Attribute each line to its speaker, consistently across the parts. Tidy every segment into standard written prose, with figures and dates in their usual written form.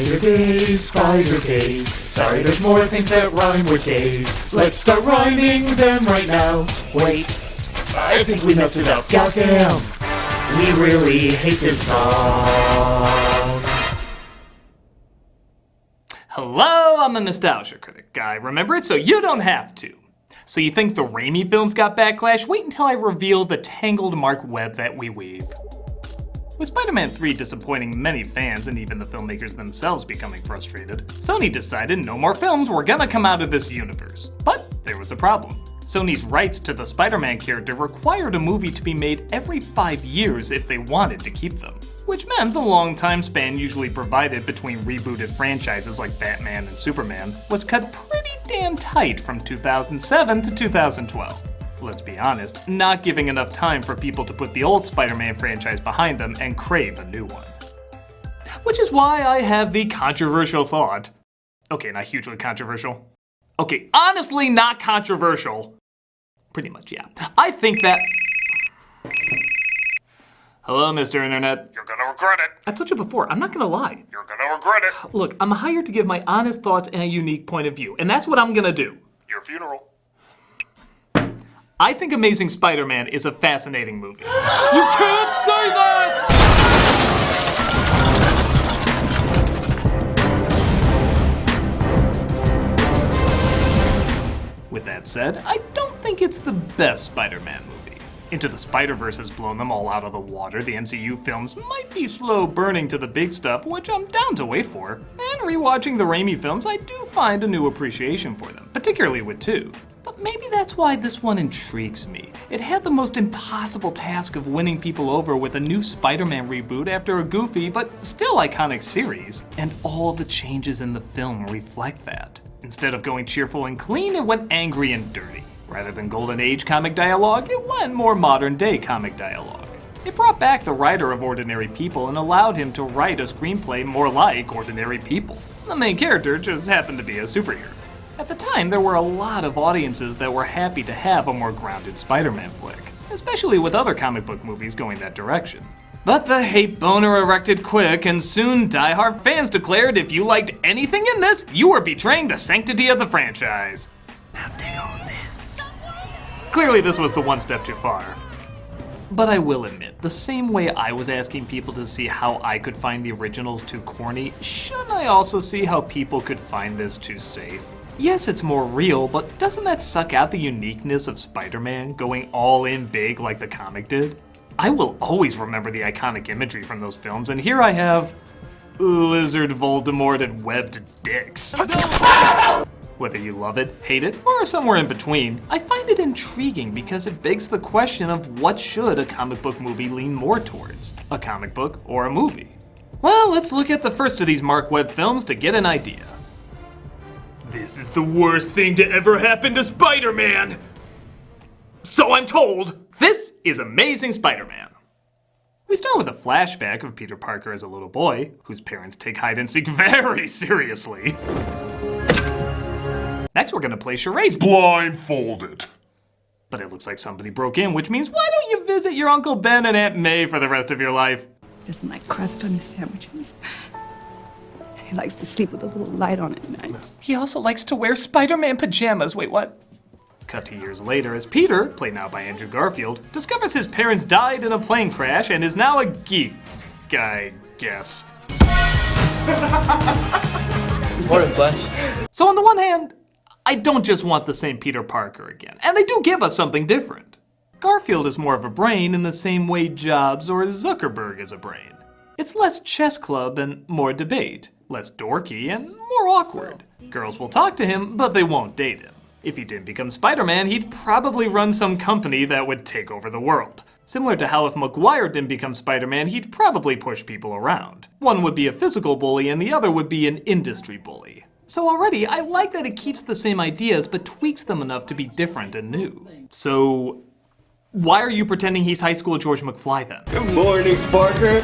Speaker 1: Spider days. Sorry, there's more things that rhyme with days. Let's start rhyming them right now. Wait, I think we messed it up. Goddamn, we really hate this song.
Speaker 2: Hello, I'm the Nostalgia Critic guy. Remember it so you don't have to. So you think the Raimi films got backlash? Wait until I reveal the tangled Mark web that we weave. With Spider-Man 3 disappointing many fans and even the filmmakers themselves becoming frustrated, Sony decided no more films were gonna come out of this universe. But there was a problem. Sony's rights to the Spider-Man character required a movie to be made every 5 years if they wanted to keep them. Which meant the long time span usually provided between rebooted franchises like Batman and Superman was cut pretty damn tight from 2007 to 2012. Let's be honest, not giving enough time for people to put the old Spider-Man franchise behind them and crave a new one. Which is why I have the controversial thought. Okay, not hugely controversial. Okay, honestly not controversial. Pretty much, yeah. I think that... Hello, Mr. Internet.
Speaker 3: You're gonna regret it.
Speaker 2: I told you before, I'm not gonna lie.
Speaker 3: You're gonna regret it.
Speaker 2: Look, I'm hired to give my honest thoughts and a unique point of view, and that's what I'm gonna do.
Speaker 3: Your funeral.
Speaker 2: I think Amazing Spider-Man is a fascinating movie. You can't say that! With that said, I don't think it's the best Spider-Man movie. Into the Spider-Verse has blown them all out of the water. The MCU films might be slow burning to the big stuff, which I'm down to wait for. And rewatching the Raimi films, I do find a new appreciation for them, particularly with 2. But maybe that's why this one intrigues me. It had the most impossible task of winning people over with a new Spider-Man reboot after a goofy but still iconic series. And all the changes in the film reflect that. Instead of going cheerful and clean, it went angry and dirty. Rather than Golden Age comic dialogue, it went more modern day comic dialogue. It brought back the writer of Ordinary People and allowed him to write a screenplay more like Ordinary People. The main character just happened to be a superhero. At the time, there were a lot of audiences that were happy to have a more grounded Spider-Man flick, especially with other comic book movies going that direction. But the hate boner erected quick, and soon die-hard fans declared if you liked anything in this, you were betraying the sanctity of the franchise. Now dig on this. Clearly this was the one step too far. But I will admit, the same way I was asking people to see how I could find the originals too corny, shouldn't I also see how people could find this too safe? Yes, it's more real, but doesn't that suck out the uniqueness of Spider-Man going all in big like the comic did? I will always remember the iconic imagery from those films, and here I have Lizard Voldemort and webbed dicks. Whether you love it, hate it, or somewhere in between, I find it intriguing because it begs the question of what should a comic book movie lean more towards, a comic book or a movie? Well, let's look at the first of these Mark Webb films to get an idea. This is the worst thing to ever happen to Spider-Man! So I'm told! This is Amazing Spider-Man. We start with a flashback of Peter Parker as a little boy, whose parents take hide-and-seek very seriously. Next, we're gonna play charades
Speaker 3: Blindfolded.
Speaker 2: But it looks like somebody broke in, which means why don't you visit your Uncle Ben and Aunt May for the rest of your life?
Speaker 4: Doesn't like crust on his sandwiches. He likes to sleep with a little light on at night.
Speaker 2: He also likes to wear Spider-Man pajamas. Wait, what? Cut to years later as Peter, played now by Andrew Garfield, discovers his parents died in a plane crash and is now a geek, I guess.
Speaker 5: Important Flash.
Speaker 2: So on the one hand, I don't just want the same Peter Parker again, and they do give us something different. Garfield is more of a brain in the same way Jobs or Zuckerberg is a brain. It's less chess club and more debate, less dorky and more awkward. Girls will talk to him, but they won't date him. If he didn't become Spider-Man, he'd probably run some company that would take over the world. Similar to how if Maguire didn't become Spider-Man, he'd probably push people around. One would be a physical bully and the other would be an industry bully. So already, I like that it keeps the same ideas but tweaks them enough to be different and new. So, why are you pretending he's high school George McFly then?
Speaker 5: Good morning, Parker.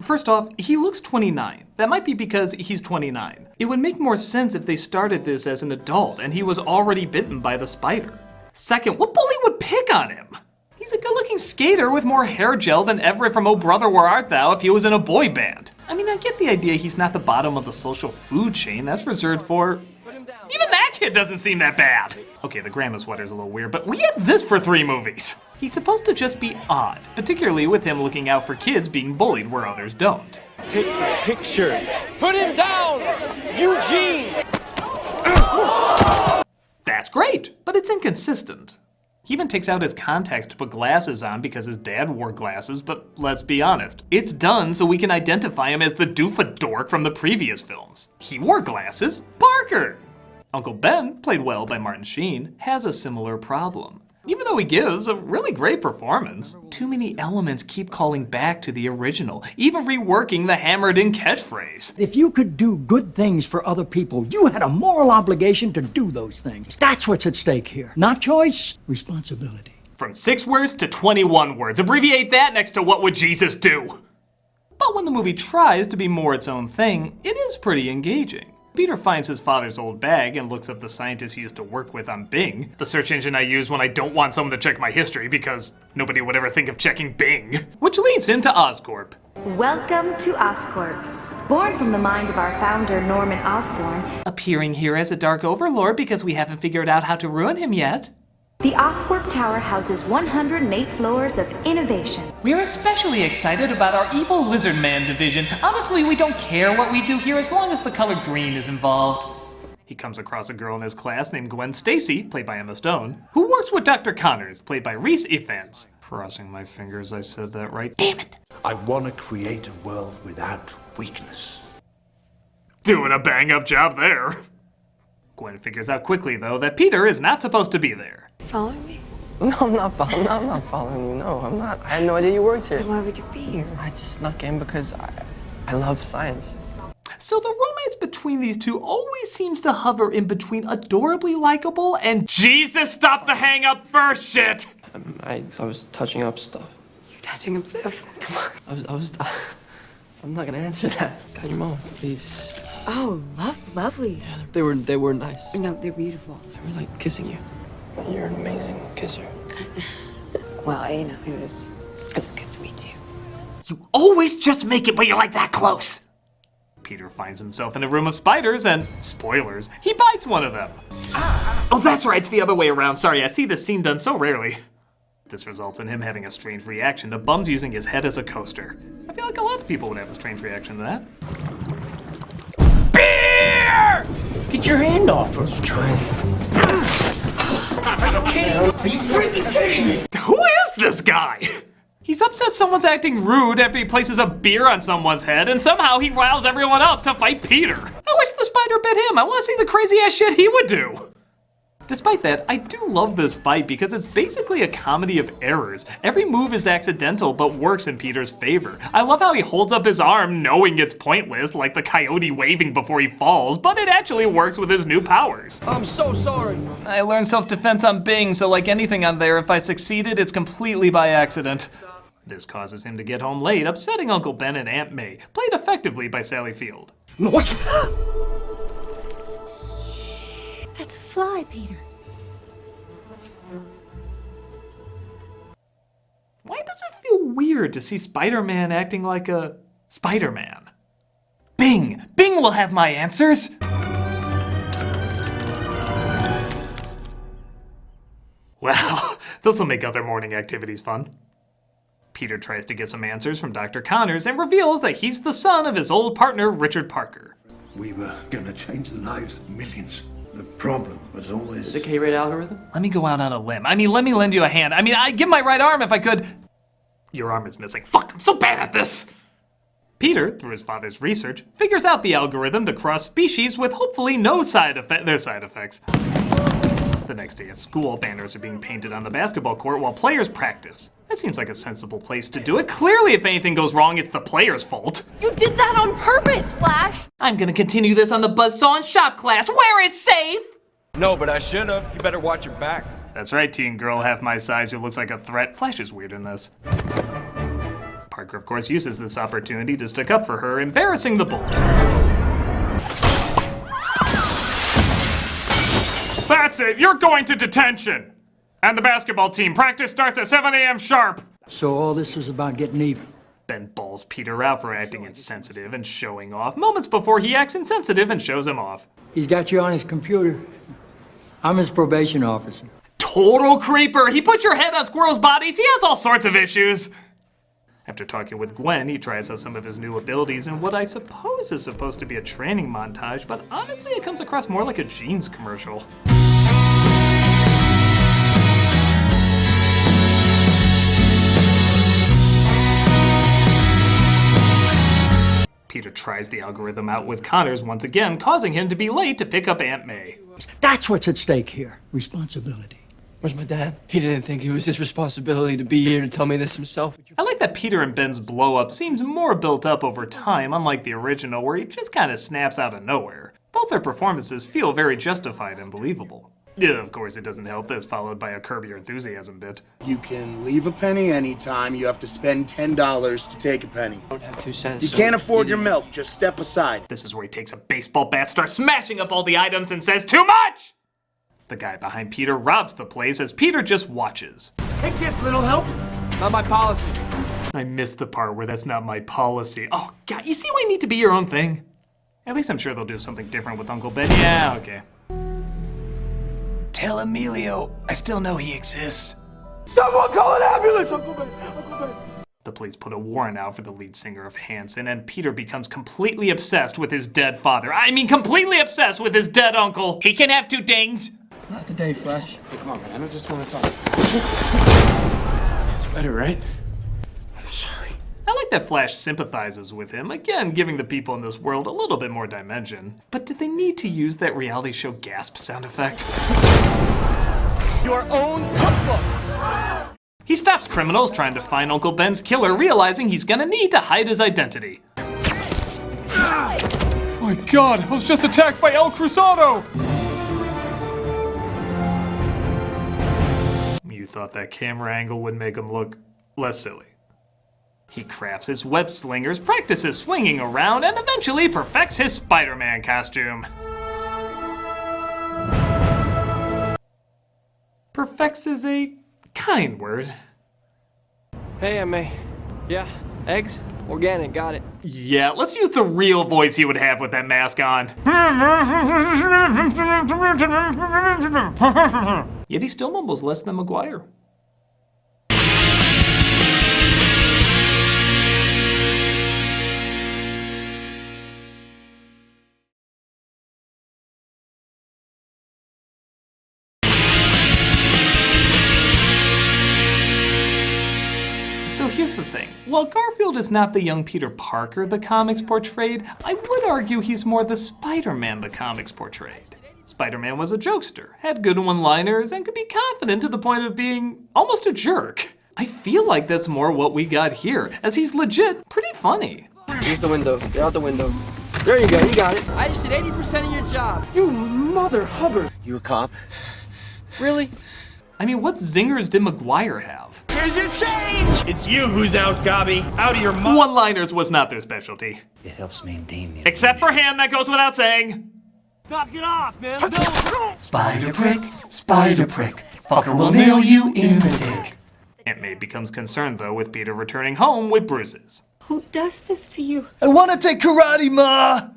Speaker 2: First off, he looks 29. That might be because he's 29. It would make more sense if they started this as an adult and he was already bitten by the spider. Second, what bully would pick on him? He's a good-looking skater with more hair gel than Everett from Oh Brother Where Art Thou if he was in a boy band. I mean, I get the idea he's not the bottom of the social food chain. That's reserved for... Even that kid doesn't seem that bad. Okay, the grandma sweater's a little weird, but we had this for 3 movies. He's supposed to just be odd, particularly with him looking out for kids being bullied where others don't.
Speaker 5: Take the picture. Put him down, Eugene.
Speaker 2: That's great, but it's inconsistent. He even takes out his contacts to put glasses on because his dad wore glasses, but let's be honest. It's done so we can identify him as the doofa dork from the previous films. He wore glasses. Parker! Uncle Ben, played well by Martin Sheen, has a similar problem. Even though he gives a really great performance, too many elements keep calling back to the original, even reworking the hammered-in catchphrase.
Speaker 6: If you could do good things for other people, you had a moral obligation to do those things. That's what's at stake here. Not choice, responsibility.
Speaker 2: From 6 words to 21 words. Abbreviate that next to what would Jesus do? But when the movie tries to be more its own thing, it is pretty engaging. Peter finds his father's old bag and looks up the scientist he used to work with on Bing, the search engine I use when I don't want someone to check my history because nobody would ever think of checking Bing, which leads him to Oscorp.
Speaker 7: Welcome to Oscorp. Born from the mind of our founder, Norman Osborn,
Speaker 2: Appearing here as a dark overlord because we haven't figured out how to ruin him yet.
Speaker 7: the Oscorp Tower houses 108 floors of innovation.
Speaker 2: We're especially excited about our evil lizard man division. Honestly, we don't care what we do here as long as the color green is involved. He comes across a girl in his class named Gwen Stacy, played by Emma Stone, who works with Dr. Connors, played by Rhys Ifans. Crossing my fingers I said that right. Damn it!
Speaker 8: I want to create a world without weakness.
Speaker 2: Doing a bang-up job there. Gwen figures out quickly, though, that Peter is not supposed to be there.
Speaker 9: Following me?
Speaker 5: No, I'm not following you. No, I'm not. I had no idea you worked here.
Speaker 9: Then why would you be here?
Speaker 5: I just snuck in because I love science.
Speaker 2: So the romance between these two always seems to hover in between adorably likable and Jesus, stop the hang-up first shit!
Speaker 5: I was touching up stuff.
Speaker 9: You're touching up stuff.
Speaker 5: I'm not gonna answer that. God, your mom, please.
Speaker 9: Oh, lovely.
Speaker 5: Yeah, they were nice.
Speaker 9: No, they're beautiful.
Speaker 5: They were like kissing you. You're an amazing kisser.
Speaker 9: Well, you know, it was good for me too.
Speaker 2: You always just make it when you're like that close! Peter finds himself in a room of spiders and, spoilers, he bites one of them. Oh, that's right, it's the other way around. Sorry, I see this scene done so rarely. This results in him having a strange reaction to Bums using his head as a coaster. I feel like a lot of people would have a strange reaction to that. Beer!
Speaker 6: Get your hand off her.
Speaker 5: I'm trying.
Speaker 6: Are you freaking kidding me?
Speaker 2: Who is this guy? He's upset someone's acting rude after he places a beer on someone's head, and somehow he riles everyone up to fight Peter. I wish the spider bit him. I want to see the crazy ass shit he would do. Despite that, I do love this fight because it's basically a comedy of errors. Every move is accidental but works in Peter's favor. I love how he holds up his arm knowing it's pointless, like the coyote waving before he falls, but it actually works with his new powers.
Speaker 5: I'm so sorry.
Speaker 2: I learned self-defense on Bing, so like anything on there, if I succeeded, it's completely by accident. This causes him to get home late, upsetting Uncle Ben and Aunt May, played effectively by Sally Field.
Speaker 6: What?
Speaker 7: That's a fly, Peter.
Speaker 2: Why does it feel weird to see Spider-Man acting like a Spider-Man? Bing! Bing will have my answers! Well, this will make other morning activities fun. Peter tries to get some answers from Dr. Connors and reveals that he's the son of his old partner, Richard Parker.
Speaker 8: We were gonna change the lives of millions. The problem was always...
Speaker 5: The K-rate algorithm?
Speaker 2: Let me go out on a limb. Let me lend you a hand. I'd give my right arm if I could. Your arm is missing. Fuck, I'm so bad at this! Peter, through his father's research, figures out the algorithm to cross species with hopefully no side effects. The next day at school, banners are being painted on the basketball court while players practice. That seems like a sensible place to do it. Clearly, if anything goes wrong, it's the player's fault.
Speaker 9: You did that on purpose, Flash!
Speaker 2: I'm gonna continue this on the Buzzsaw and Shop class, where it's safe!
Speaker 10: No, but I should've. You better watch your back.
Speaker 2: That's right, teen girl half my size who looks like a threat. Flash is weird in this. Parker, of course, uses this opportunity to stick up for her, embarrassing the bully. That's it! You're going to detention! And the basketball team practice starts at 7 a.m. sharp.
Speaker 6: So all this is about getting even.
Speaker 2: Ben balls Peter out for acting insensitive and showing off moments before he acts insensitive and shows him off.
Speaker 6: He's got you on his computer. I'm his probation officer.
Speaker 2: Total creeper! He put your head on squirrels' bodies. He has all sorts of issues. After talking with Gwen, he tries out some of his new abilities in what I suppose is supposed to be a training montage, but honestly it comes across more like a jeans commercial. Peter tries the algorithm out with Connors once again, causing him to be late to pick up Aunt May.
Speaker 6: That's what's at stake here. Responsibility.
Speaker 5: Where's my dad? He didn't think it was his responsibility to be here to tell me this himself.
Speaker 2: I like that Peter and Ben's blow-up seems more built up over time, unlike the original where he just kind of snaps out of nowhere. Both their performances feel very justified and believable. Yeah, of course, it doesn't help that it's followed by a Curb Your Enthusiasm bit.
Speaker 11: You can leave a penny anytime. You have to spend $10 to take a penny.
Speaker 5: I don't have 2 cents.
Speaker 11: You can't afford your milk. Just step aside.
Speaker 2: This is where he takes a baseball bat, starts smashing up all the items, and says, "Too much!" The guy behind Peter robs the place as Peter just watches.
Speaker 11: Hey, kid, little help?
Speaker 5: Not my policy.
Speaker 2: I missed the part where that's not my policy. Oh, God, you see why you need to be your own thing? At least I'm sure they'll do something different with Uncle Ben. Yeah, okay. Tell Emilio I still know he exists.
Speaker 5: Someone call an ambulance, Uncle Ben! Uncle Ben!
Speaker 2: The police put a warrant out for the lead singer of Hanson, and Peter becomes completely obsessed with his dead father. I mean, completely obsessed with his dead uncle. He can have 2 dings.
Speaker 5: Not today, Flash.
Speaker 10: Hey, come on, man. I just want to talk.
Speaker 5: It's better, right?
Speaker 10: I'm sorry.
Speaker 2: I like that Flash sympathizes with him, again giving the people in this world a little bit more dimension. But did they need to use that reality show gasp sound effect?
Speaker 11: Your own cookbook.
Speaker 2: He stops criminals trying to find Uncle Ben's killer, realizing he's gonna need to hide his identity.
Speaker 3: My God, I was just attacked by El Cruzado!
Speaker 2: You thought that camera angle would make him look less silly. He crafts his web slingers, practices swinging around, and eventually perfects his Spider-Man costume. Perfects is a kind word.
Speaker 5: Hey, Aunt May. Yeah, eggs? Organic, got it.
Speaker 2: Yeah, let's use the real voice he would have with that mask on. Yet he still mumbles less than Maguire. So here's the thing. While Garfield is not the young Peter Parker the comics portrayed, I would argue he's more the Spider-Man the comics portrayed. Spider-Man was a jokester, had good one-liners, and could be confident to the point of being almost a jerk. I feel like that's more what we got here, as he's legit pretty funny.
Speaker 5: Here's the window. Get out the window. There you go, you got it. I just did 80% of your job. You mother Hubbard.
Speaker 10: You a cop?
Speaker 5: Really?
Speaker 2: I mean, what zingers did Maguire have?
Speaker 11: Here's your change.
Speaker 10: It's you who's out, Gobby. Out of your mind.
Speaker 2: One-liners was not their specialty.
Speaker 8: It helps maintain the
Speaker 2: Except for him, that goes without saying.
Speaker 5: Knock it off, man. No.
Speaker 1: Spider prick, fucker will nail you in the dick.
Speaker 2: Aunt May becomes concerned, though, with Peter returning home with bruises.
Speaker 4: Who does this to you?
Speaker 1: I want to take karate, Ma!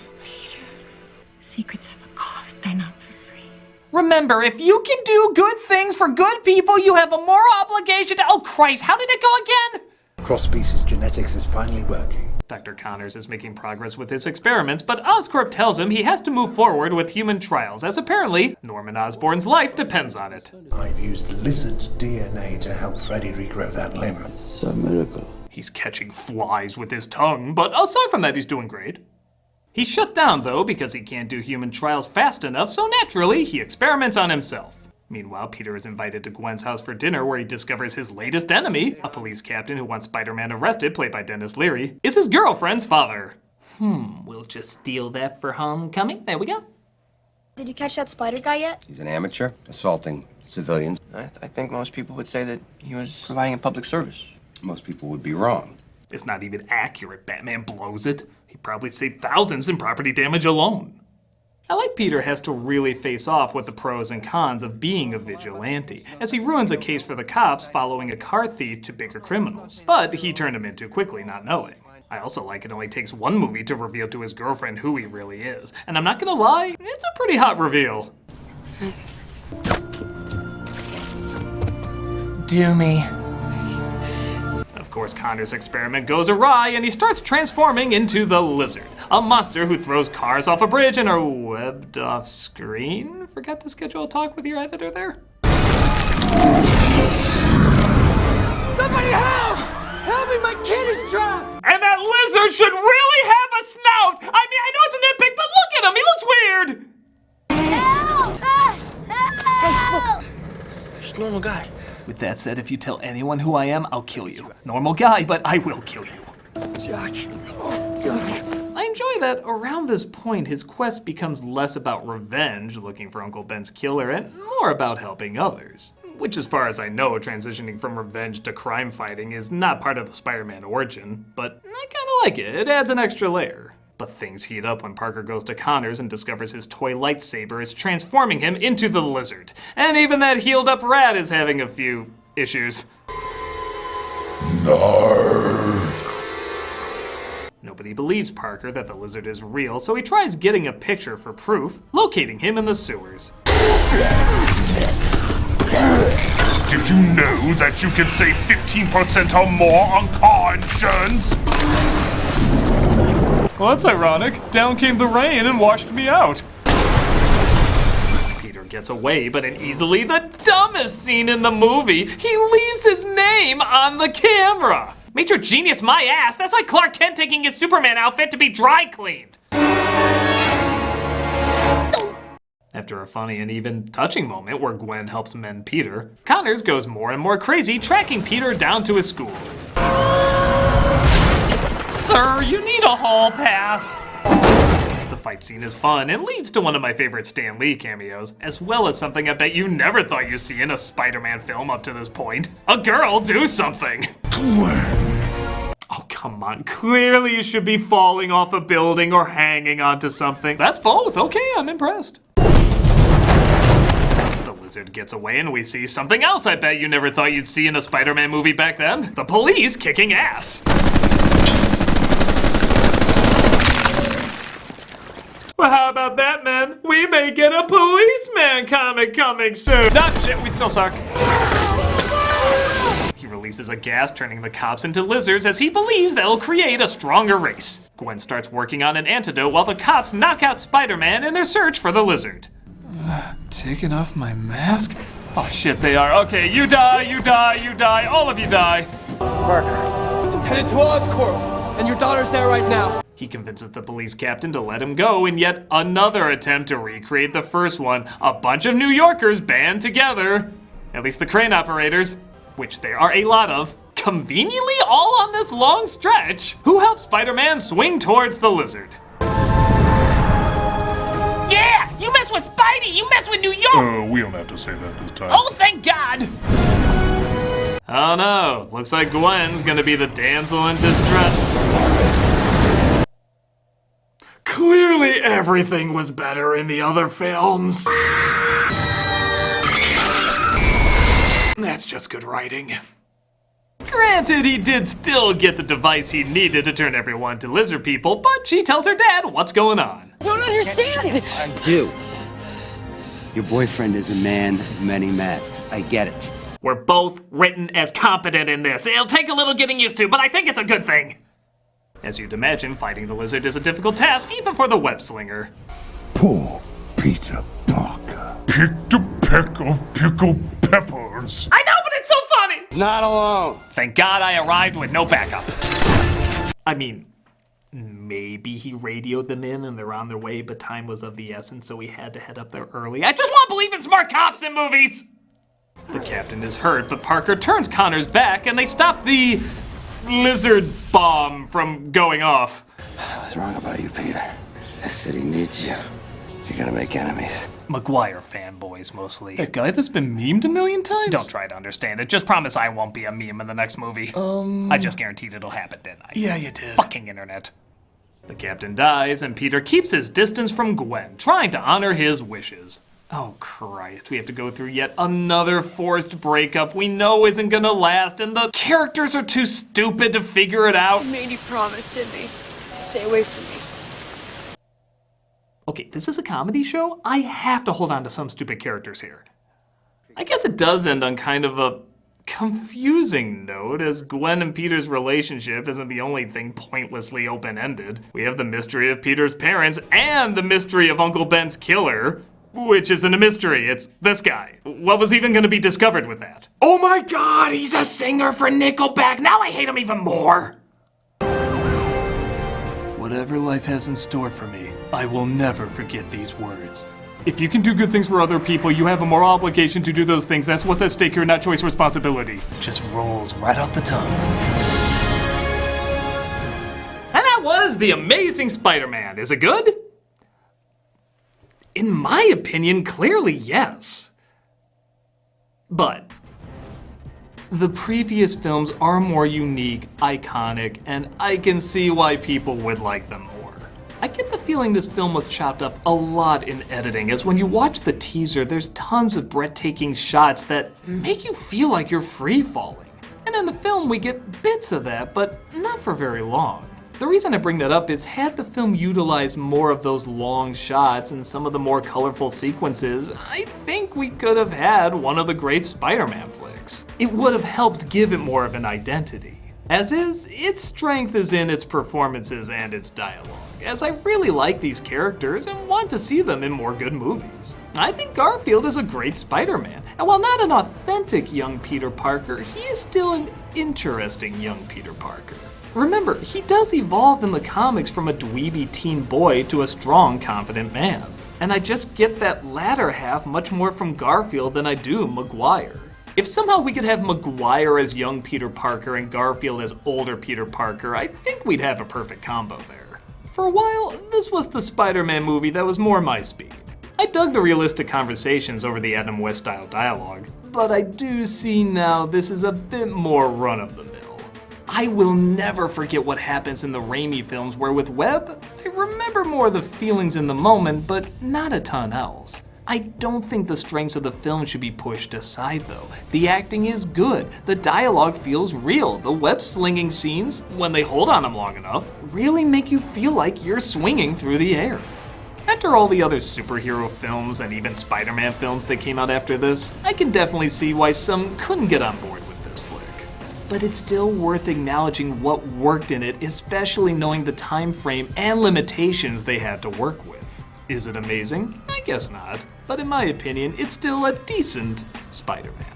Speaker 4: Secrets have a cost. They're not for free.
Speaker 2: Remember, if you can do good things for good people, you have a moral obligation to— Oh, Christ, how did it go again?
Speaker 8: Cross-species genetics is finally working.
Speaker 2: Dr. Connors is making progress with his experiments, but Oscorp tells him he has to move forward with human trials, as apparently Norman Osborn's life depends on it.
Speaker 8: I've used lizard DNA to help Freddy regrow that limb.
Speaker 5: It's a miracle.
Speaker 2: He's catching flies with his tongue, but aside from that, he's doing great. He's shut down, though, because he can't do human trials fast enough, so naturally, he experiments on himself. Meanwhile, Peter is invited to Gwen's house for dinner where he discovers his latest enemy, a police captain who wants Spider-Man arrested, played by Dennis Leary, is his girlfriend's father. We'll just steal that for homecoming. There we go.
Speaker 12: Did you catch that spider guy yet?
Speaker 10: He's an amateur, assaulting civilians.
Speaker 5: I think most people would say that he was providing a public service.
Speaker 10: Most people would be wrong.
Speaker 2: It's not even accurate. Batman blows it. He probably saved thousands in property damage alone. I like Peter has to really face off with the pros and cons of being a vigilante, as he ruins a case for the cops following a car thief to bigger criminals. But he turned him in too quickly, not knowing. I also like it only takes one movie to reveal to his girlfriend who he really is. And I'm not gonna lie, it's a pretty hot reveal. Do me. Of course, Connor's experiment goes awry and he starts transforming into the Lizard, a monster who throws cars off a bridge and are webbed off screen. Forgot to schedule a talk with your editor there?
Speaker 5: Somebody help! Help me, my kid is trapped!
Speaker 2: And that lizard should really have a snout! I mean, I know it's a nitpick, but look at him, he looks weird!
Speaker 12: Help! Help!
Speaker 5: Just a normal guy.
Speaker 2: With that said, if you tell anyone who I am, I'll kill you. Normal guy, but I will kill you.
Speaker 5: Jack.
Speaker 2: I enjoy that around this point, his quest becomes less about revenge, looking for Uncle Ben's killer, and more about helping others. Which, as far as I know, transitioning from revenge to crime fighting is not part of the Spider-Man origin, but I kinda like it. It adds an extra layer. But things heat up when Parker goes to Connor's and discovers his toy lightsaber is transforming him into the Lizard. And even that healed up rat is having a few issues.
Speaker 8: Narf.
Speaker 2: Nobody believes Parker that the Lizard is real, so he tries getting a picture for proof, locating him in the sewers.
Speaker 3: Did you know that you can save 15% or more on car insurance? Well, that's ironic. Down came the rain and washed me out.
Speaker 2: Peter gets away, but in easily the dumbest scene in the movie, he leaves his name on the camera. Major genius my ass, that's like Clark Kent taking his Superman outfit to be dry cleaned. After a funny and even touching moment where Gwen helps mend Peter, Connors goes more and more crazy, tracking Peter down to his school. Sir, you need a hall pass. The fight scene is fun and leads to one of my favorite Stan Lee cameos, as well as something I bet you never thought you'd see in a Spider-Man film up to this point. A girl do something. Oh, come on. Clearly you should be falling off a building or hanging onto something. That's both. Okay, I'm impressed. The Lizard gets away and we see something else I bet you never thought you'd see in a Spider-Man movie back then. The police kicking ass. Well, how about that, man? We may get a policeman comic coming soon. Nah, shit, we still suck. He releases a gas, turning the cops into lizards as he believes they'll create a stronger race. Gwen starts working on an antidote while the cops knock out Spider-Man in their search for the Lizard.
Speaker 3: Taking off my mask? Oh shit, they are. Okay, you die, you die, you die, all of you die.
Speaker 5: Parker, it's headed to Oscorp, and your daughter's there right now.
Speaker 2: He convinces the police captain to let him go in yet another attempt to recreate the first one. A bunch of New Yorkers band together, at least the crane operators, which there are a lot of, conveniently all on this long stretch, who help Spider-Man swing towards the Lizard. Yeah! You mess with Spidey, you mess with New York!
Speaker 3: We don't have to say that this time.
Speaker 2: Oh, thank God! Oh no, looks like Gwen's gonna be the damsel in distress. Clearly everything was better in the other films. That's just good writing. Granted, he did still get the device he needed to turn everyone to lizard people, but she tells her dad what's going on.
Speaker 5: I don't understand!
Speaker 13: I do. Your boyfriend is a man of many masks. I get it.
Speaker 2: We're both written as competent in this. It'll take a little getting used to, but I think it's a good thing. As you'd imagine, fighting the lizard is a difficult task, even for the web slinger.
Speaker 8: Poor Peter Parker.
Speaker 3: Picked a peck of pickled peppers.
Speaker 2: I know, but it's so funny!
Speaker 13: He's not alone.
Speaker 2: Thank God I arrived with no backup. I mean, maybe he radioed them in and they're on their way, but time was of the essence, so he had to head up there early. I just want to believe in smart cops in movies! The captain is hurt, but Parker turns Connor's back and they stop the lizard bomb from going off.
Speaker 13: What's wrong about you, Peter? The city needs you. You're gonna make enemies.
Speaker 2: Maguire fanboys, mostly.
Speaker 3: That guy that's been memed a million times?
Speaker 2: Don't try to understand it. Just promise I won't be a meme in the next movie. I just guaranteed it'll happen, didn't I?
Speaker 3: Yeah, you did.
Speaker 2: Fucking internet. The captain dies, and Peter keeps his distance from Gwen, trying to honor his wishes. Oh Christ, we have to go through yet another forced breakup we know isn't gonna last, and the characters are too stupid to figure it out.
Speaker 9: I made you promise, didn't I? Stay away from me.
Speaker 2: Okay, this is a comedy show. I have to hold on to some stupid characters here. I guess it does end on kind of a confusing note, as Gwen and Peter's relationship isn't the only thing pointlessly open-ended. We have the mystery of Peter's parents and the mystery of Uncle Ben's killer, which isn't a mystery, it's this guy. What was even gonna be discovered with that? Oh my god, he's a singer for Nickelback! Now I hate him even more!
Speaker 3: Whatever life has in store for me, I will never forget these words. If you can do good things for other people, you have a moral obligation to do those things. That's what's at stake here, not choice responsibility. Just rolls right off the tongue.
Speaker 2: And that was The Amazing Spider-Man. Is it good? In my opinion, clearly yes. But the previous films are more unique, iconic, and I can see why people would like them more. I get the feeling this film was chopped up a lot in editing, as when you watch the teaser, there's tons of breathtaking shots that make you feel like you're free-falling. And in the film, we get bits of that, but not for very long. The reason I bring that up is, had the film utilized more of those long shots and some of the more colorful sequences, I think we could have had one of the great Spider-Man flicks. It would have helped give it more of an identity. As is, its strength is in its performances and its dialogue, as I really like these characters and want to see them in more good movies. I think Garfield is a great Spider-Man, and while not an authentic young Peter Parker, he is still an interesting young Peter Parker. Remember, he does evolve in the comics from a dweeby teen boy to a strong, confident man. And I just get that latter half much more from Garfield than I do Maguire. If somehow we could have Maguire as young Peter Parker and Garfield as older Peter Parker, I think we'd have a perfect combo there. For a while, this was the Spider-Man movie that was more my speed. I dug the realistic conversations over the Adam West style dialogue, but I do see now this is a bit more run-of-the-mill. I will never forget what happens in the Raimi films, where with Webb, I remember more of the feelings in the moment, but not a ton else. I don't think the strengths of the film should be pushed aside though. The acting is good, the dialogue feels real, the web-slinging scenes, when they hold on them long enough, really make you feel like you're swinging through the air. After all the other superhero films and even Spider-Man films that came out after this, I can definitely see why some couldn't get on board with this flick. But it's still worth acknowledging what worked in it, especially knowing the time frame and limitations they had to work with. Is it amazing? I guess not. But in my opinion, it's still a decent Spider-Man.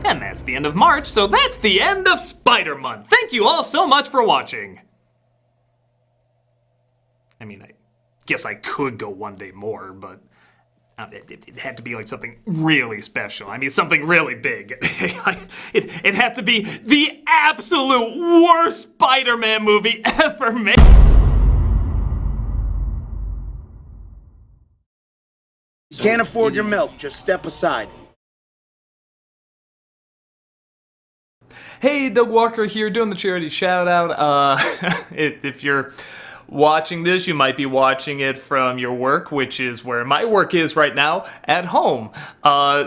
Speaker 2: And that's the end of March, so that's the end of Spider-Month. Thank you all so much for watching. I mean, I guess I could go one day more, but it had to be like something really special. I mean, something really big. It had to be the absolute worst Spider-Man movie ever made.
Speaker 11: Can't afford your milk, just step aside.
Speaker 2: Hey, Doug Walker here, doing the charity shout out. If you're watching this, you might be watching it from your work, which is where my work is right now, at home.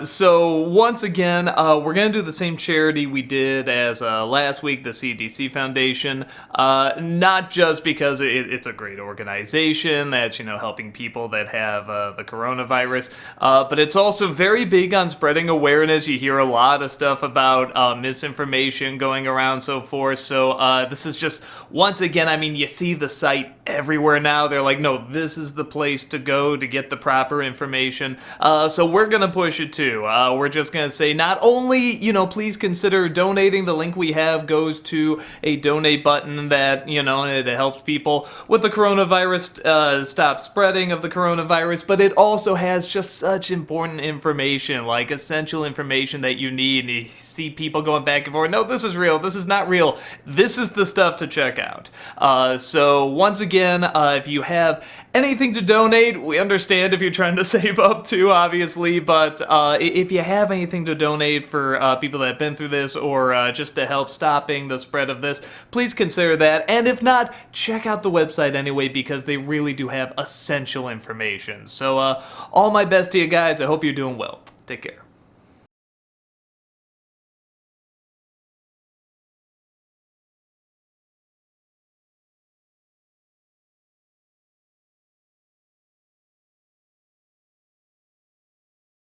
Speaker 2: So once again, we're gonna do the same charity we did as last week, the CDC Foundation. Not just because it's a great organization that's, you know, helping people that have the coronavirus, but it's also very big on spreading awareness. You hear a lot of stuff about misinformation going around, so forth. So this is just, once again, I mean, you see the site everywhere now. They're like, no, this is the place to go to get the proper information. So we're gonna push it too. We're just gonna say, not only, you know, please consider donating. The link we have goes to a donate button that, you know, it helps people with the coronavirus stop spreading of the coronavirus, but it also has just such important information, like essential information that you need. And you see people going back and forth, no, this is real, this is not real. This is the stuff to check out. So once again, if you have anything to donate, we understand if you're trying to save up too, obviously, but if you have anything to donate for people that have been through this or just to help stopping the spread of this, please consider that. And if not, check out the website anyway, because they really do have essential information. So all my best to you guys. I hope you're doing well. Take care.